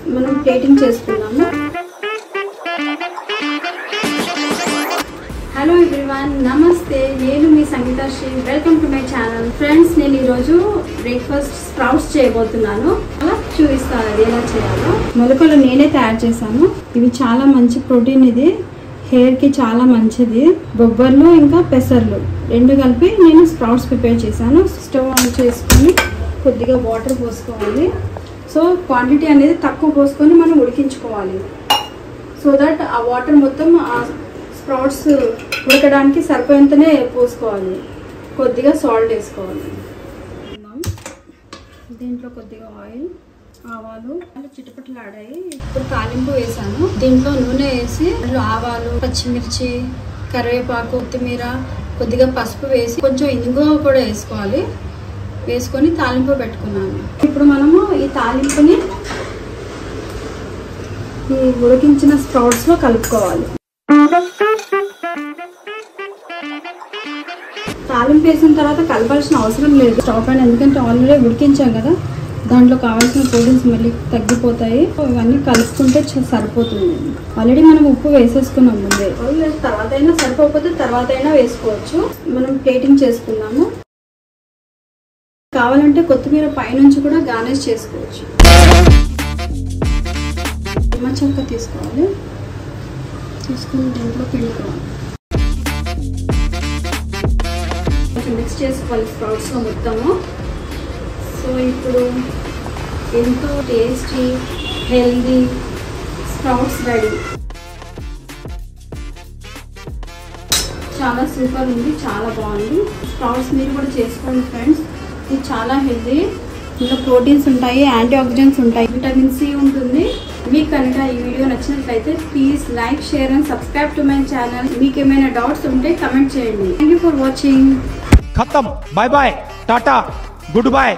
మనం ప్లేటింగ్ చేసుకున్నాము. Hello everyone, నమస్తే. నేను మీ Sangeethasri. Welcome to my channel. Friends, నేను ఈరోజు బ్రేక్ఫాస్ట్ స్ప్రౌట్స్ చేయబోతున్నాను. అలా చూపిస్తాను అది ఎలా చేయాలో. మొలకలు నేనే తయారు చేశాను. ఇవి చాలా మంచి ప్రోటీన్. ఇది హెయిర్కి చాలా మంచిది. బొబ్బర్లు ఇంకా పెసర్లు రెండు కలిపి నేను స్ప్రౌట్స్ ప్రిపేర్ చేశాను. స్టవ్ ఆన్ చేసుకొని కొద్దిగా వాటర్ పోసుకోవాలి. సో క్వాంటిటీ అనేది తక్కువ పోసుకొని మనం ఉడికించుకోవాలి. సో దట్ ఆ వాటర్ మొత్తం ఆ స్ప్రౌట్స్ ఉడకడానికి సరిపోయేంతనే పోసుకోవాలి. కొద్దిగా సాల్ట్ వేసుకోవాలి. దీంట్లో కొద్దిగా ఆయిల్, ఆవాలు చిటపటలాడాయి. ఇప్పుడు తాలింపు వేసాను. దీంట్లో నూనె వేసి ఆవాలు, పచ్చిమిర్చి, కరివేపాకు, కొత్తిమీర, కొద్దిగా పసుపు వేసి కొంచెం ఇంగువ కూడా వేసుకోవాలి. వేసుకొని తాలింపు పెట్టుకున్నాను. ఇప్పుడు మనము ఈ తాలింపుని ఈ ఉడికించిన స్ప్రౌట్స్లో కలుపుకోవాలి. తాలింపు వేసిన తర్వాత కలపాల్సిన అవసరం లేదు స్టవ్ పైన, ఎందుకంటే ఆల్రెడీ ఉడికించాం కదా. దాంట్లో కావాల్సిన ప్రోటీన్స్ మళ్ళీ తగ్గిపోతాయి. ఇవన్నీ కలుపుకుంటే సరిపోతుంది. ఆల్రెడీ మనం ఉప్పు వేసేసుకున్నాం ముందే. తర్వాత అయినా సరిపోకపోతే తర్వాత అయినా వేసుకోవచ్చు. మనం ప్లేటింగ్ చేసుకున్నాము. కావాలంటే కొత్తిమీర పైనుంచి కూడా గార్నిష్ చేసుకోవచ్చు. నిమ్మచెక్క తీసుకోవాలి. తీసుకుని దీంట్లో పిండుకోవాలి. మిక్స్ చేసుకోవాలి స్ప్రౌట్స్లో మొత్తము. సో ఇప్పుడు ఎంతో టేస్టీ హెల్దీ స్ప్రౌట్స్ రెడీ. చాలా సూపర్ ఉంది, చాలా బాగుంది. స్ప్రౌట్స్ మీరు కూడా చేసుకోండి ఫ్రెండ్స్. ఇది చాలా హెల్దీ. ఇందులో ప్రోటీన్స్ ఉంటాయి, యాంటీ ఆక్సిడెంట్స్ ఉంటాయి, విటమిన్ సి ఉంటుంది. మీకు కనుక ఈ వీడియో నచ్చినట్లయితే please like, share and subscribe to my channel. మీకు ఏమైనా డౌట్స్ ఉంటే కమెంట్ చేయండి. Thank you for watching. खत्म. Bye bye, tata, good bye.